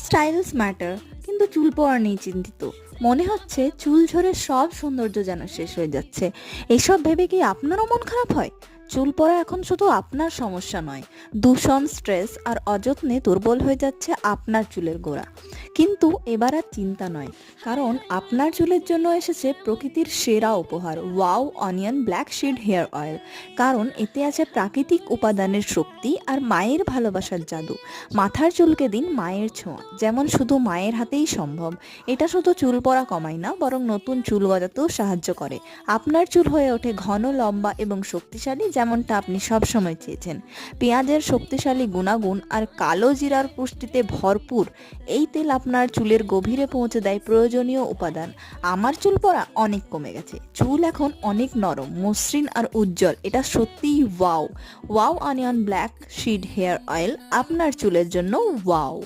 Styles matter, কিন্তু চুল পড়া নিয়ে চিন্তিত। মনে হচ্ছে চুল ঝরে সব সৌন্দর্য যেন শেষ হয়ে যাচ্ছে। এইসব ভেবে কি আপনারও মন খারাপ হয়? চুল পড়া এখন শুধু আপনার সমস্যা নয়, দূষণ, স্ট্রেস আর অযত্নে দুর্বল হয়ে যাচ্ছে আপনার চুলের গোড়া। কিন্তু এবার আর চিন্তা নয়, কারণ আপনার চুলের জন্য এসেছে প্রকৃতির সেরা উপহার, wow onion black শিড hair oil. কারণ এতে আছে প্রাকৃতিক উপাদানের শক্তি আর মায়ের ভালোবাসার জাদু। মাথার চুলকে দিন মায়ের ছোঁয়া, যেমন শুধু মায়ের হাতেই সম্ভব। এটা শুধু চুল পড়া কমায় না, বরং নতুন চুল গজাতেও সাহায্য করে। আপনার চুল হয়ে ওঠে ঘন, লম্বা এবং শক্তিশালী, যেমনটা আপনি সবসময় চেয়েছেন। পেঁয়াজের শক্তিশালী গুণাগুণ আর কালো জিরার পুষ্টিতে ভরপুর এই তেল আপনার চুলের গভীরে পৌঁছে দেয় প্রয়োজনীয় উপাদান। আমার চুল পড়া অনেক কমে গেছে, চুল এখন অনেক নরম, মসৃণ আর উজ্জ্বল। এটা সত্যিই wow. Wow onion black শিড hair oil আপনার চুলের জন্য ওয়াও।